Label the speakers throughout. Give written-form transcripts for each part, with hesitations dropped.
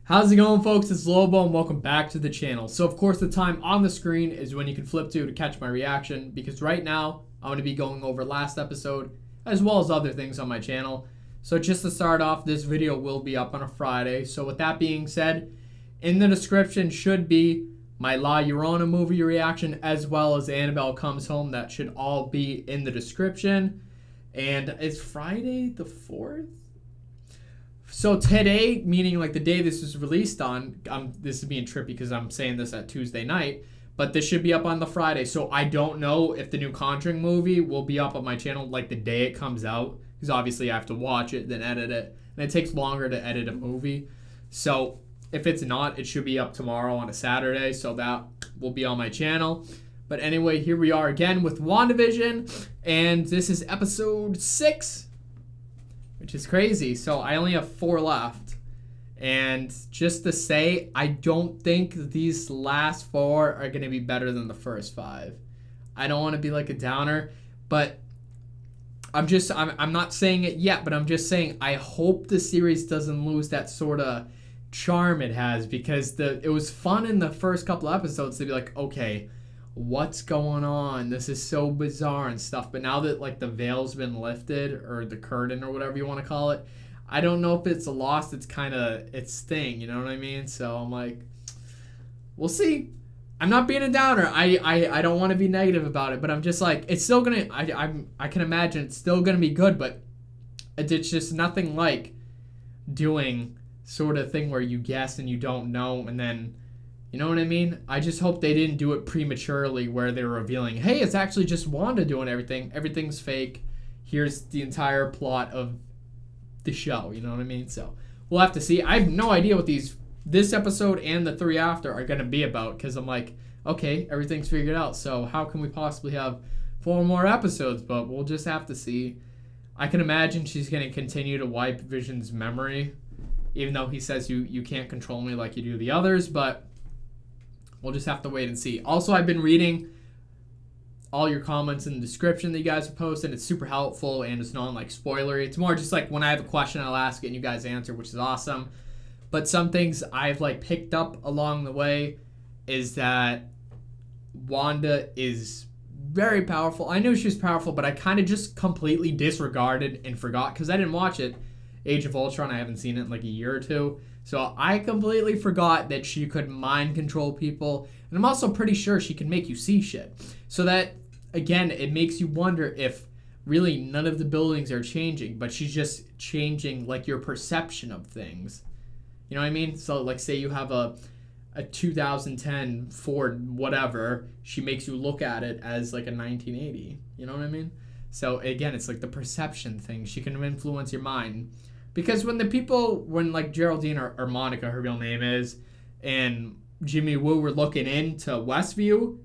Speaker 1: How's it going, folks? It's Lobo and welcome back to the channel. So of course the time on the screen is when you can flip to catch my reaction, because right now I'm going to be going over last episode as well as other things on my channel. So just to start off, this video will be up on a Friday. So with that being said, in the description should be my La Llorona movie reaction as well as Annabelle Comes Home. That should all be in the description. And it's Friday the 4th? So today, meaning like the day this was released on, this is being trippy because I'm saying this at Tuesday night, but this should be up on the Friday. So I don't know if the new Conjuring movie will be up on my channel like the day it comes out, because obviously I have to watch it, then edit it, and it takes longer to edit a movie. So if it's not, it should be up tomorrow on a Saturday, so that will be on my channel. But anyway, here we are again with WandaVision, and this is episode 6. Which is crazy. So I only have 4 left. And just to say, I don't think these last 4 are going to be better than the first 5. I don't want to be like a downer, but I'm not saying it yet, but I'm just saying I hope the series doesn't lose that sort of charm it has, because it was fun in the first couple of episodes to be like, okay, what's going on? This is so bizarre and stuff. But now that like the veil's been lifted, or the curtain, or whatever you want to call it, I don't know if it's lost its kind of its thing. You know what I mean? So I'm like, we'll see. I'm not being a downer. I don't want to be negative about it, but I'm just like, it's still gonna. I can imagine it's still gonna be good, but it's just nothing like doing sort of thing where you guess and you don't know, and then. You know what I mean? I just hope they didn't do it prematurely where they were revealing, hey, it's actually just Wanda doing everything. Everything's fake. Here's the entire plot of the show. You know what I mean? So we'll have to see. I have no idea what this episode and the 3 after are going to be about, because I'm like, okay, everything's figured out. So how can we possibly have 4 more episodes? But we'll just have to see. I can imagine she's going to continue to wipe Vision's memory, even though he says you can't control me like you do the others, but we'll just have to wait and see. Also, I've been reading all your comments in the description that you guys have posted. It's super helpful, and it's not like spoilery. It's more just like when I have a question, I'll ask it and you guys answer, which is awesome. But some things I've like picked up along the way is that Wanda is very powerful. I knew she was powerful, but I kind of just completely disregarded and forgot, because I didn't watch it. Age of Ultron, I haven't seen it in like a year or 2. So I completely forgot that she could mind control people. And I'm also pretty sure she can make you see shit. So that, again, it makes you wonder if really none of the buildings are changing, but she's just changing like your perception of things. You know what I mean? So like say you have a 2010 Ford whatever, she makes you look at it as like a 1980. You know what I mean? So again, it's like the perception thing. She can influence your mind. Because when like Geraldine or Monica, her real name is, and Jimmy Woo were looking into Westview,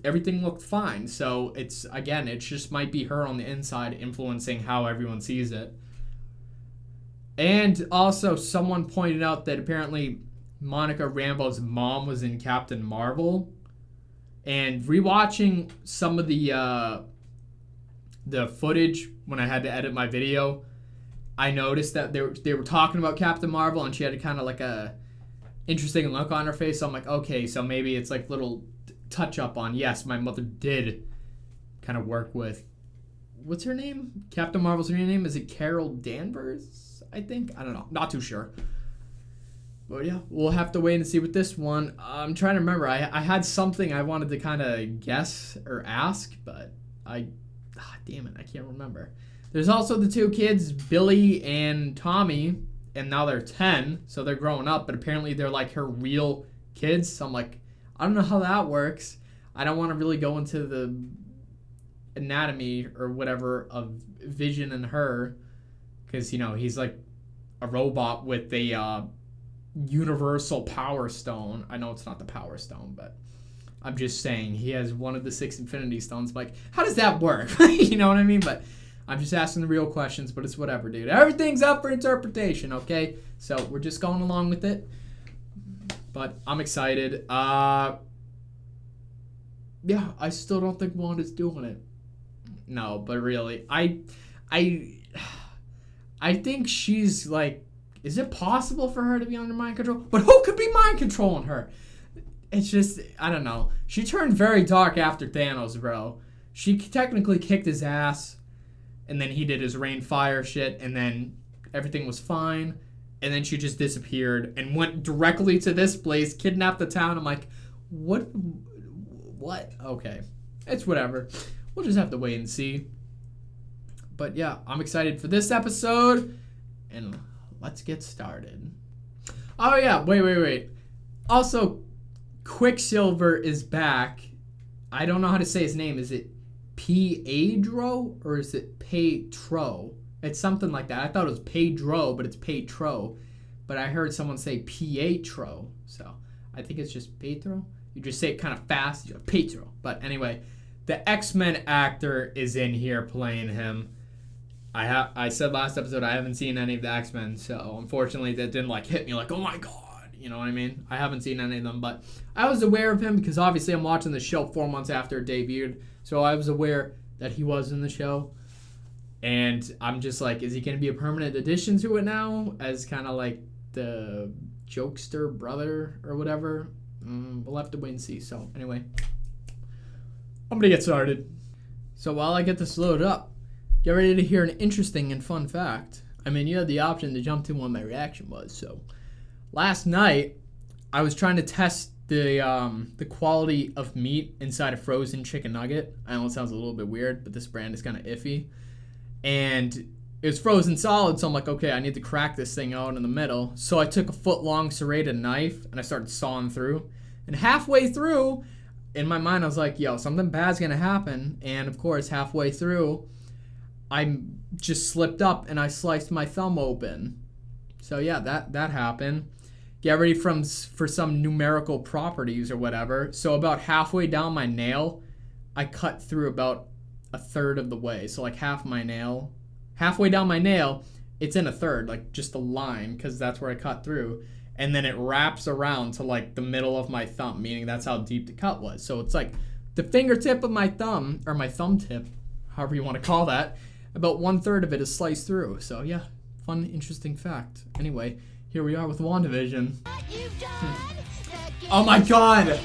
Speaker 1: everything looked fine. So it just might be her on the inside influencing how everyone sees it. And also, someone pointed out that apparently Monica Rambeau's mom was in Captain Marvel. And rewatching some of the footage when I had to edit my video, I noticed that they were talking about Captain Marvel, and she had kind of like a interesting look on her face. So I'm like, okay, so maybe it's like little touch up on, yes, my mother did kind of work with, what's her name? Captain Marvel's real name? Is it Carol Danvers? I think. I don't know. Not too sure. But yeah, we'll have to wait and see with this one. I'm trying to remember. I had something I wanted to kind of guess or ask, but damn it, I can't remember. There's also the 2 kids, Billy and Tommy, and now they're 10, so they're growing up, but apparently they're like her real kids. So I'm like, I don't know how that works. I don't want to really go into the anatomy or whatever of Vision and her, because, you know, he's like a robot with a universal power stone. I know it's not the power stone, but I'm just saying he has one of the 6 Infinity Stones. Like, how does that work? You know what I mean? But I'm just asking the real questions, but it's whatever, dude. Everything's up for interpretation, okay? So we're just going along with it. But I'm excited. Yeah, I still don't think Wanda's doing it. No, but really, I think she's like is it possible for her to be under mind control? But who could be mind controlling her? It's just, I don't know. She turned very dark after Thanos, bro. She technically kicked his ass, and then he did his rain fire shit, and then everything was fine, and then she just disappeared and went directly to this place, kidnapped the town. I'm like, what? Okay. It's whatever. We'll just have to wait and see. But yeah, I'm excited for this episode, and let's get started. Oh yeah, wait. Also, Quicksilver is back. I don't know how to say his name. Is it Pedro or is it Petro? It's something like that. I thought it was Pedro, but it's Petro. But I heard someone say Pietro. So I think it's just Petro. You just say it kind of fast. You're like, Petro. But anyway, the X-Men actor is in here playing him. I said last episode I haven't seen any of the X-Men. So unfortunately that didn't like hit me like, oh my God. You know what I mean? I haven't seen any of them, but I was aware of him because obviously I'm watching the show 4 months after it debuted. So I was aware that he was in the show. And I'm just like, is he going to be a permanent addition to it now? As kind of like the jokester brother or whatever? We'll have to wait and see. So anyway, I'm going to get started. So while I get this loaded up, get ready to hear an interesting and fun fact. I mean, you had the option to jump to what my reaction was, so... Last night, I was trying to test the quality of meat inside a frozen chicken nugget. I know it sounds a little bit weird, but this brand is kind of iffy. And it was frozen solid, so I'm like, okay, I need to crack this thing out in the middll. So I took a foot-long serrated knife, and I started sawing through. And halfway through, in my mind, I was like, yo, something bad's going to happen. And, of course, halfway through, I just slipped up, and I sliced my thumb open. So, yeah, that happened. Get ready for some numerical properties or whatever. So about halfway down my nail, I cut through about a third of the way. So like half my nail. Halfway down my nail, it's in a third, like just a line, because that's where I cut through. And then it wraps around to like the middle of my thumb, meaning that's how deep the cut was. So it's like the fingertip of my thumb, or my thumb tip, however you want to call that, about 1/3 of it is sliced through. So yeah, fun, interesting fact. Anyway, here we are with WandaVision. Oh my God!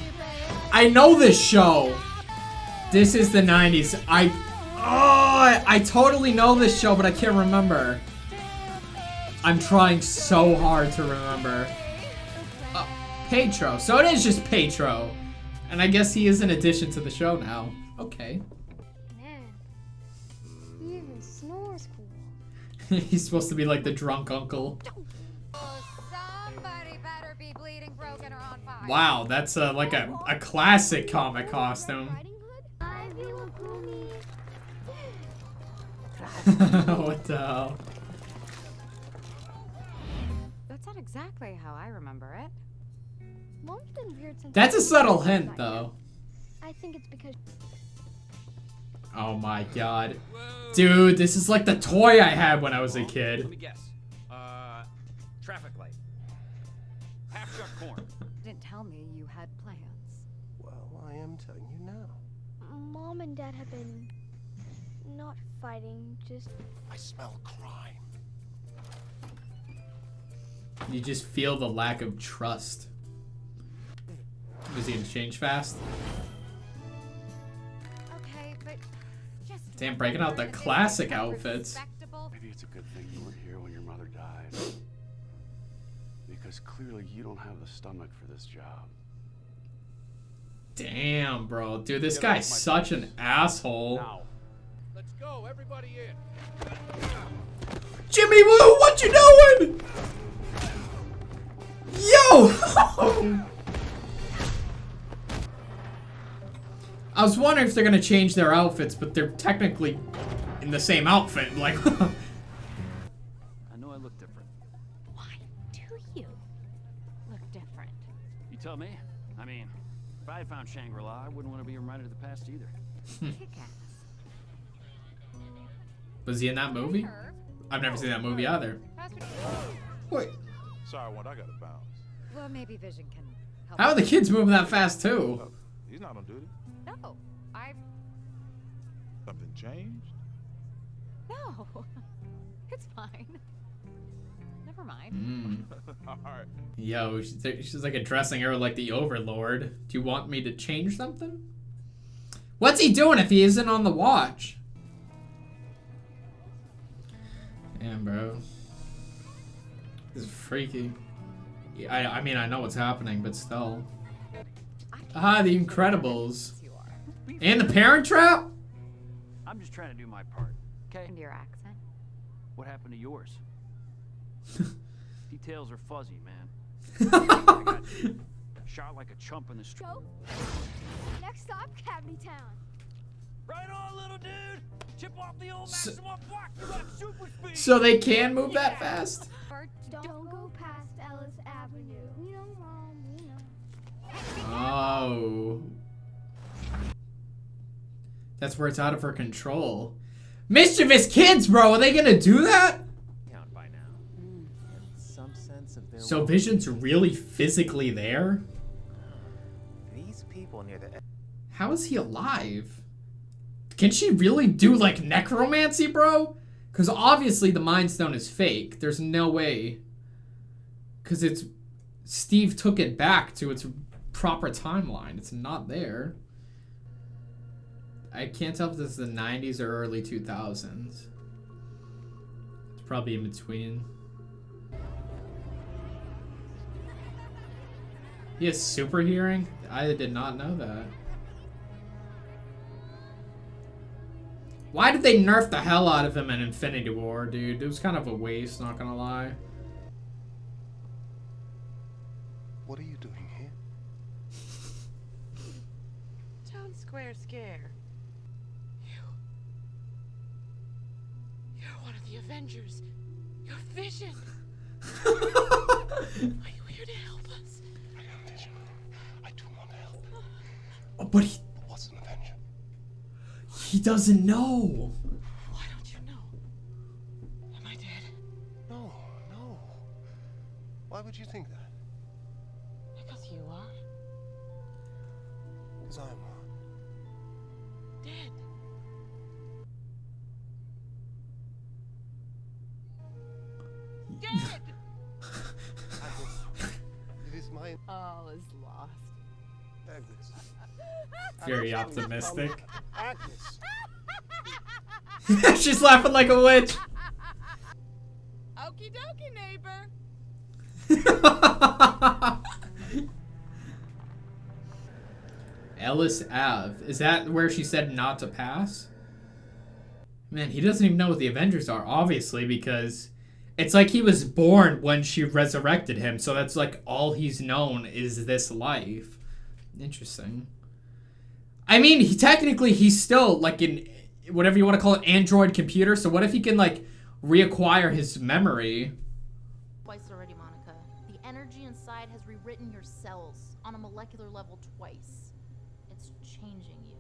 Speaker 1: I know this show! This is the 90s. I totally know this show, but I can't remember. I'm trying so hard to remember. Petro. So it is just Petro. And I guess he is an addition to the show now. Okay.
Speaker 2: Man, he even snores cool.
Speaker 1: He's supposed to be like the drunk uncle. Wow, that's like a classic comic costume. What the hell?
Speaker 3: That's not exactly how I remember it.
Speaker 2: Mom's been weird since
Speaker 1: That's a subtle hint, though.
Speaker 2: I think it's because
Speaker 1: Oh my God. Dude, this is like the toy I had when I was a kid.
Speaker 4: Let me guess. Traffic light. Half-cut corn.
Speaker 3: Didn't tell me you had plans.
Speaker 5: Well, I am telling you now.
Speaker 2: Mom and Dad have been not fighting, just
Speaker 5: I smell crime.
Speaker 1: You just feel the lack of trust. Was he gonna change fast?
Speaker 3: Okay, but just
Speaker 1: Damn, breaking out the classic outfits.
Speaker 6: Maybe it's a good thing you weren't here when your mother died. Because clearly you don't have the stomach for this job.
Speaker 1: Damn, bro. Dude, this guy's such an asshole.
Speaker 4: Now, let's go, everybody in.
Speaker 1: Jimmy Woo, what you doing? Yo! I was wondering if they're gonna change their outfits, but they're technically in the same outfit. Like,
Speaker 6: I know I look different.
Speaker 3: why do you look different?
Speaker 6: You tell me. I mean, if I had found Shangri-La, I wouldn't want to be reminded of the past either.
Speaker 3: Kick-ass.
Speaker 1: was he in that movie? I've never seen that movie either. Wait,
Speaker 7: Sorry, Wanda, I gotta bounce.
Speaker 3: Well, maybe Vision can help.
Speaker 1: how are the kids moving that fast too?
Speaker 7: Look, he's not on duty.
Speaker 3: No,
Speaker 7: Something changed?
Speaker 3: no, it's fine. Never never mind.
Speaker 7: All right.
Speaker 1: Yo, she's like addressing her like the Overlord. Do you want me to change something? What's he doing if he isn't on the watch? Damn, bro. This is freaky. I mean, I know what's happening, but still. Ah, The Incredibles.
Speaker 3: You are.
Speaker 1: And The Parent Trap?
Speaker 8: I'm just trying to do my part, okay?
Speaker 3: And your accent?
Speaker 8: What happened to yours? Details are fuzzy, man. I got shot like a chump in the street.
Speaker 2: Go. Next stop, Cavity Town.
Speaker 8: Right on, little dude! Chip off the old maximum block, you got super speed!
Speaker 1: So they can move that fast?
Speaker 2: Don't go past Ellis Avenue. We know, Mom. We know.
Speaker 1: Oh. That's where it's out of her control. Mischievous kids, bro! Are they gonna do that?
Speaker 9: Count by now. Some sense of their
Speaker 1: So Vision's really physically there?
Speaker 9: these people near the
Speaker 1: How is he alive? Can she really do like necromancy, bro? Because obviously the Mind Stone is fake. There's no way. Because it's... Steve took it back to its proper timeline. It's not there. I can't tell if this is the 90s or early 2000s. It's probably in between. He has super hearing? I did not know that. Why did they nerf the hell out of him in Infinity War, dude? It was kind of a waste, not gonna lie.
Speaker 5: What are you doing here?
Speaker 10: Town Square Scare. You're one of the Avengers. You're Vision. Are you here to help us?
Speaker 5: I am Vision. I do want to help.
Speaker 1: Oh, but he...
Speaker 5: But what's an Avenger?
Speaker 1: He doesn't know.
Speaker 10: Why don't you know? Am I dead?
Speaker 5: No, no. Why would you think that?
Speaker 10: Because you are
Speaker 5: Because I'm
Speaker 10: dead. Dead!
Speaker 5: It is my
Speaker 10: All is lost.
Speaker 5: Agnes.
Speaker 1: Very optimistic.
Speaker 5: Agnes.
Speaker 1: She's laughing like a witch.
Speaker 10: Okie dokie, neighbor.
Speaker 1: Ellis Ave. Is that where she said not to pass? Man, he doesn't even know what the Avengers are, obviously, because it's like he was born when she resurrected him, so that's like all he's known is this life. Interesting. I mean, he's still like in whatever you want to call it, android computer, so what if he can like reacquire his memory?
Speaker 11: Twice already, Monica. The energy inside has rewritten your cells on a molecular level twice. It's changing you.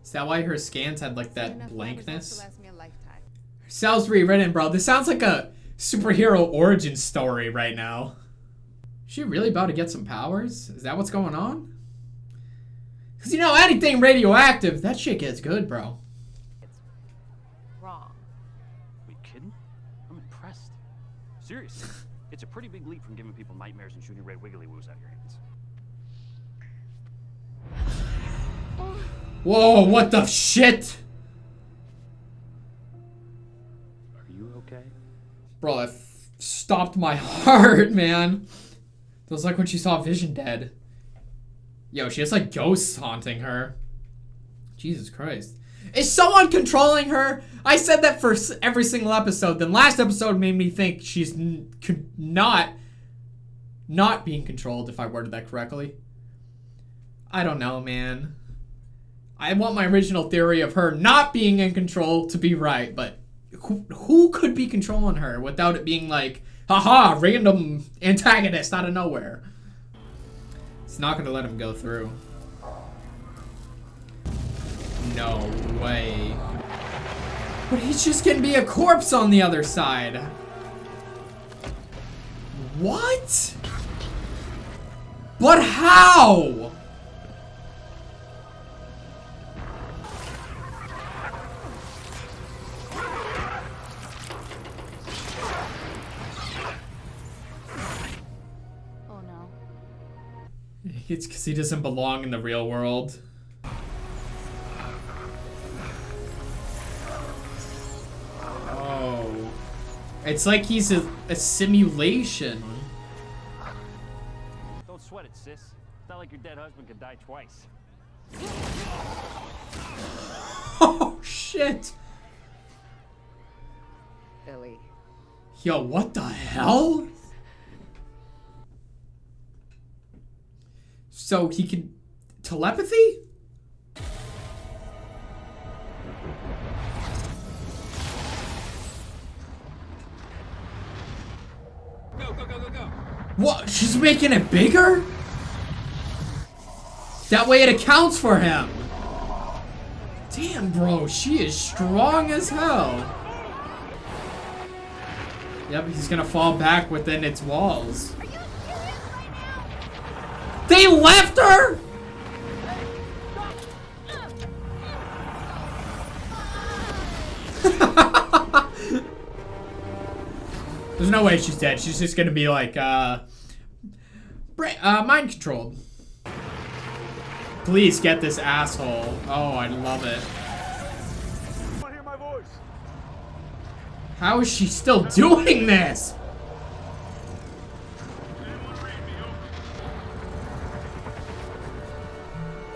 Speaker 1: Is that why her scans had like that blankness?
Speaker 10: To last me a lifetime.
Speaker 1: Cells rewritten, bro. This sounds like a superhero origin story right now. Is she really about to get some powers? Is that what's going on? Because, you know, anything radioactive, that shit gets good, bro.
Speaker 11: Wrong.
Speaker 8: Are you kidding? I'm impressed. Seriously, it's a pretty big leap from giving people nightmares and shooting red wiggly woos out of your hands.
Speaker 1: Whoa, what the shit?
Speaker 8: Are you okay?
Speaker 1: Bro, that stopped my heart, man. It was like when she saw Vision dead. Yo, she has like ghosts haunting her. Jesus Christ. Is someone controlling her? I said that for every single episode. Then last episode made me think she's not being controlled, if I worded that correctly. I don't know, man. I want my original theory of her not being in control to be right, but who could be controlling her without it being like, haha, random antagonist out of nowhere? It's not gonna let him go through. No way. But he's just gonna be a corpse on the other side. What? But how? It's because he doesn't belong in the real world. Oh. It's like he's a simulation.
Speaker 8: Don't sweat it, sis. It's not like your dead husband could die twice.
Speaker 1: Oh, shit.
Speaker 9: Ellie.
Speaker 1: Yo, what the hell? So he can telepathy?
Speaker 4: Go, go, go, go, go.
Speaker 1: What? She's making it bigger? That way it accounts for him. Damn, bro, she is strong as hell. Yep, he's gonna fall back within its walls.
Speaker 2: Are you serious right now?
Speaker 1: They left her? There's no way she's dead. She's just gonna be like, mind controlled. Please get this asshole. Oh, I love it.
Speaker 7: Want to hear my voice?
Speaker 1: How is she still doing this?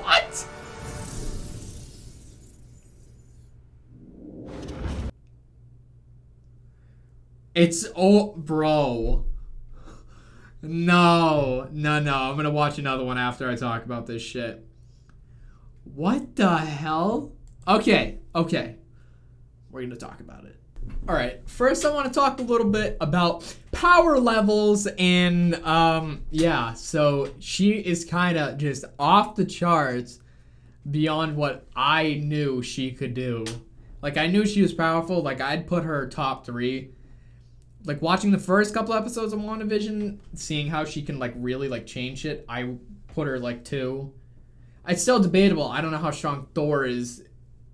Speaker 1: What? It's bro. No. I'm gonna watch another one after I talk about this shit. What the hell? Okay. We're gonna talk about it. All right. First, I want to talk a little bit about power levels and yeah. So she is kind of just off the charts beyond what I knew she could do. Like, I knew she was powerful. Like, I'd put her top 3. Like, watching the first couple episodes of WandaVision, seeing how she can, like, really, like, change it, I put her, like, 2. It's still debatable. I don't know how strong Thor is,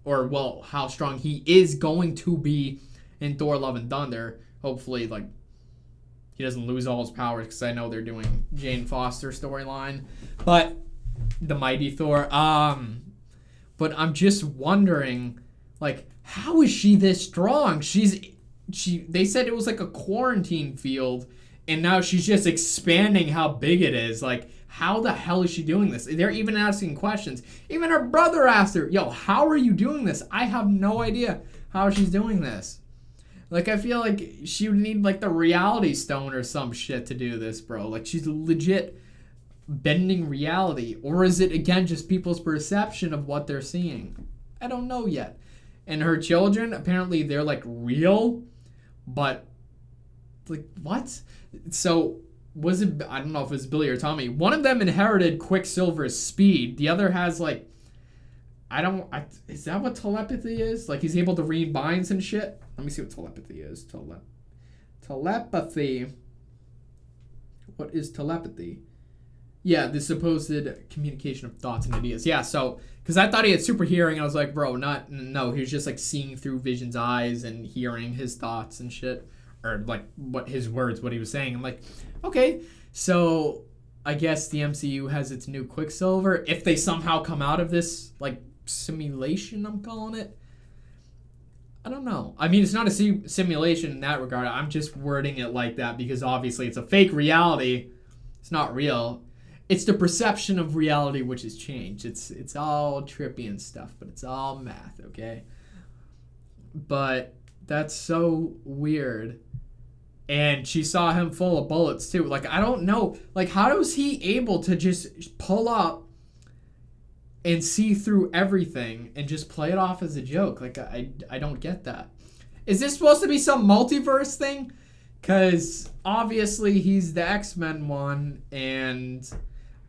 Speaker 1: or, well, how strong he is going to be in Thor Love and Thunder. Hopefully, like, he doesn't lose all his powers, because I know they're doing Jane Foster storyline. But, the Mighty Thor. But I'm just wondering, like, how is she this strong? They said it was like a quarantine field, and now she's just expanding how big it is. Like, how the hell is she doing this? They're even asking questions. Even her brother asked her, yo, how are you doing this? I have no idea how she's doing this. Like, I feel like she would need, like, the reality stone or some shit to do this, bro. Like, she's legit bending reality. Or is it, again, just people's perception of what they're seeing? I don't know yet. And her children, apparently they're, like, real. But, like, what? So, was it, I don't know if it was Billy or Tommy. One of them inherited Quicksilver's speed. The other has, like, is that what telepathy is? Like, he's able to read minds and shit? Let me see what telepathy is. Telepathy. What is telepathy? Yeah, the supposed communication of thoughts and ideas. Yeah, so, because I thought he had super hearing, I was like, bro, no, he was just, like, seeing through Vision's eyes and hearing his thoughts and shit. Or, like, what his words, what he was saying. I'm like, okay, so I guess the MCU has its new Quicksilver. If they somehow come out of this, like, simulation, I'm calling it. I don't know. I mean, it's not a simulation in that regard. I'm just wording it like that because obviously it's a fake reality. It's not real. It's the perception of reality which has changed. It's all trippy and stuff, but it's all math, okay? But that's so weird. And she saw him full of bullets too. Like, I don't know. Like, how was he able to just pull up and see through everything and just play it off as a joke? Like, I don't get that. Is this supposed to be some multiverse thing? Because obviously he's the X-Men one, and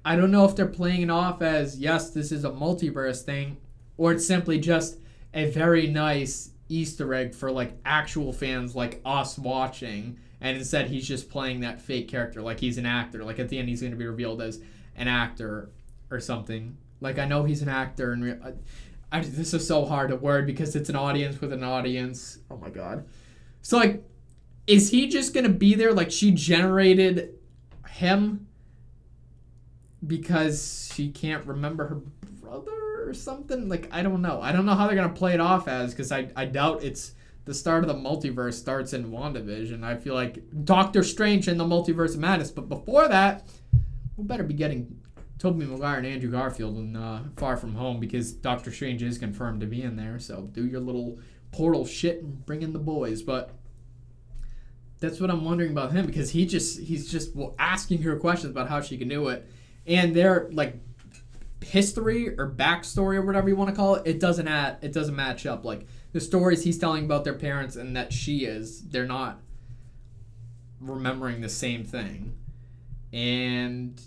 Speaker 1: I don't know if they're playing it off as, yes, this is a multiverse thing, or it's simply just a very nice Easter egg for, like, actual fans like us watching, and instead he's just playing that fake character like he's an actor. Like, at the end he's going to be revealed as an actor or something. Like, I know he's an actor, and this is so hard to word because it's an audience with an audience. Oh my god. So, like, is he just going to be there? Like, she generated him because she can't remember her brother or something. Like, I don't know. I don't know how they're going to play it off as, because I doubt it's the start of the multiverse starts in WandaVision. I feel like Doctor Strange in the Multiverse of Madness. But before that, we better be getting Tobey Maguire and Andrew Garfield in Far From Home, because Doctor Strange is confirmed to be in there. So do your little portal shit and bring in the boys. But that's what I'm wondering about him, because he's just asking her questions about how she can do it. And their, like, history or backstory or whatever you want to call it, it doesn't match up. Like, the stories he's telling about their parents and that they're not remembering the same thing. And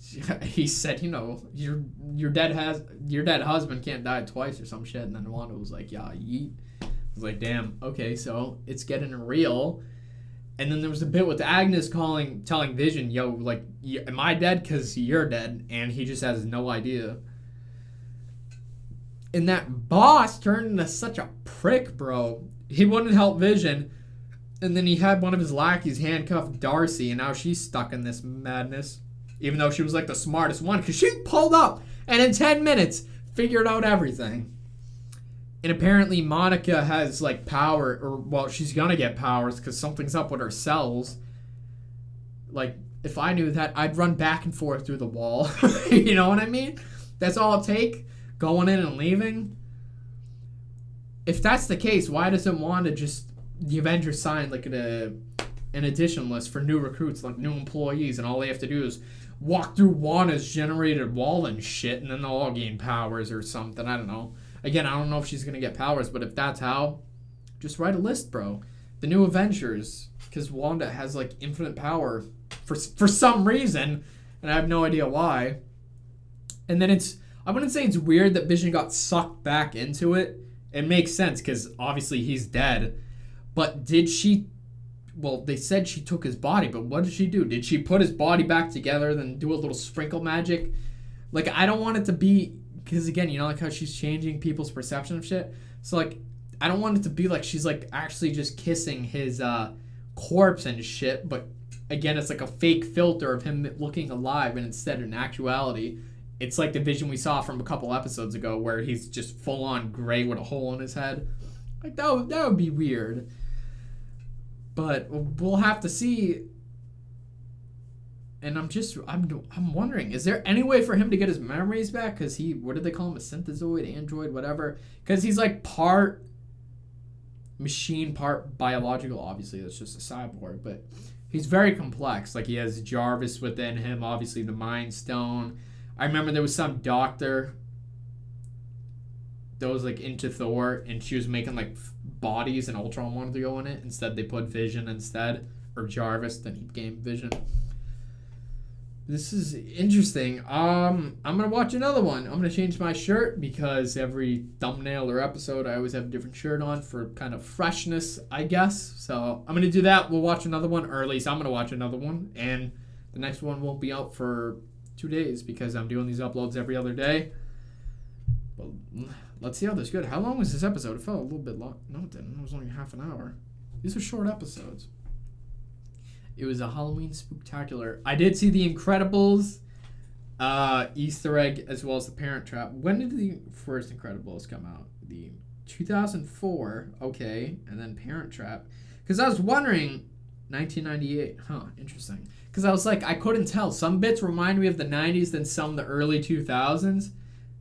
Speaker 1: he said, you know, your dead husband can't die twice or some shit. And then Wanda was like, yeah, yeet. I was like, damn, okay, so it's getting real. And then there was a bit with Agnes telling Vision, yo, like, am I dead? Because you're dead. And he just has no idea. And that boss turned into such a prick, bro. He wouldn't help Vision. And then he had one of his lackeys handcuff Darcy. And now she's stuck in this madness. Even though she was, like, the smartest one. Because she pulled up and in 10 minutes figured out everything. And apparently Monica has, like, power, or, well, she's gonna get powers because something's up with her cells. Like, if I knew that, I'd run back and forth through the wall. You know what I mean? That's all it take, going in and leaving. If that's the case, why doesn't Wanda just, the Avengers sign, like, an addition list for new recruits, like, new employees, and all they have to do is walk through Wanda's generated wall and shit, and then they'll all gain powers or something, I don't know. Again, I don't know if she's going to get powers, but if that's how, just write a list, bro. The new Avengers, because Wanda has, like, infinite power for some reason, and I have no idea why. And then I wouldn't say it's weird that Vision got sucked back into it. It makes sense, because obviously he's dead. But did she, well, they said she took his body, but what did she do? Did she put his body back together, then do a little sprinkle magic? Like, I don't want it to be, because again, you know, like how she's changing people's perception of shit. So, like, I don't want it to be like she's, like, actually just kissing his corpse and shit. But again, it's like a fake filter of him looking alive, and instead, in actuality, it's like the Vision we saw from a couple episodes ago, where he's just full on gray with a hole in his head. Like, that would be weird. But we'll have to see. And I'm wondering, is there any way for him to get his memories back? Because what did they call him? A synthezoid, android, whatever? Because he's like part machine, part biological. Obviously, that's just a cyborg. But he's very complex. Like, he has Jarvis within him. Obviously, the Mind Stone. I remember there was some doctor that was, like, into Thor. And she was making, like, bodies, and Ultron wanted to go in it. Instead, they put Vision instead. Or Jarvis. Then he became Vision. This is interesting. I'm going to watch another one. I'm going to change my shirt because every thumbnail or episode I always have a different shirt on for kind of freshness, I guess. So I'm going to do that. We'll watch another one, or at least I'm going to watch another one. And the next one won't be out for 2 days because I'm doing these uploads every other day. But let's see how this goes. How long was this episode? It felt a little bit long. No, it didn't. It was only half an hour. These are short episodes. It was a Halloween Spooktacular. I did see The Incredibles Easter egg as well as The Parent Trap. When did the first Incredibles come out? The 2004. Okay. And then Parent Trap. Because I was wondering, 1998. Huh. Interesting. Because I was like, I couldn't tell. Some bits remind me of the 90s, then some the early 2000s.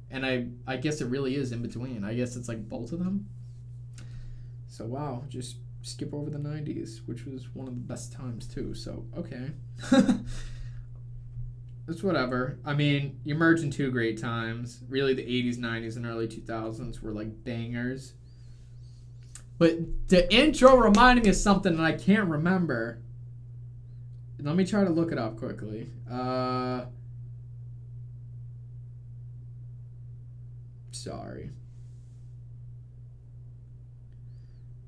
Speaker 1: And I guess it really is in between. I guess it's like both of them. So, wow. Just skip over the 90s, which was one of the best times too. So, okay. It's whatever. I mean, you merge in two great times. Really, the 80s, 90s, and early 2000s were like bangers. But the intro reminded me of something that I can't remember. Let me try to look it up quickly. Sorry.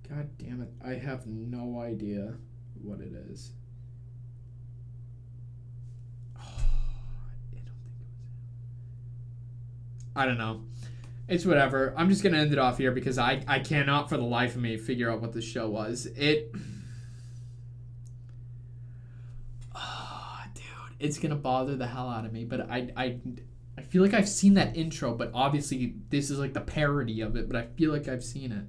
Speaker 1: God damn it. I have no idea what it is. Oh, I don't think it was him. I don't know. It's whatever. I'm just going to end it off here because I cannot for the life of me figure out what this show was. Oh, dude. it's gonna bother the hell out of me. But I feel like I've seen that intro, but obviously this is like the parody of it. But I feel like I've seen it.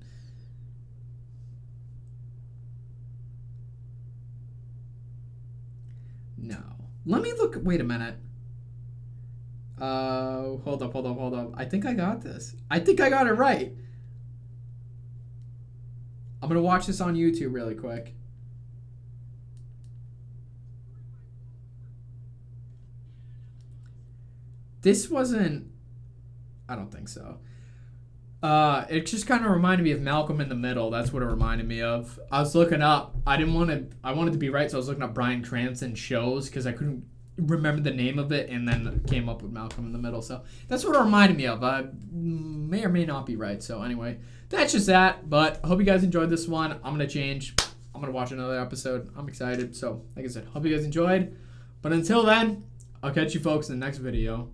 Speaker 1: No. Let me look. Wait a minute. Hold up. I think I got this. I think I got it right. I'm gonna watch this on YouTube really quick. This wasn't... I don't think so. It just kind of reminded me of Malcolm in the Middle. That's what it reminded me of. I was looking up. I wanted to be right, so I was looking up Bryan Cranston shows because I couldn't remember the name of it, and then came up with Malcolm in the Middle. So that's what it reminded me of. I may or may not be right. So anyway, that's just that. But I hope you guys enjoyed this one. I'm going to change. I'm going to watch another episode. I'm excited. So like I said, hope you guys enjoyed. But until then, I'll catch you folks in the next video.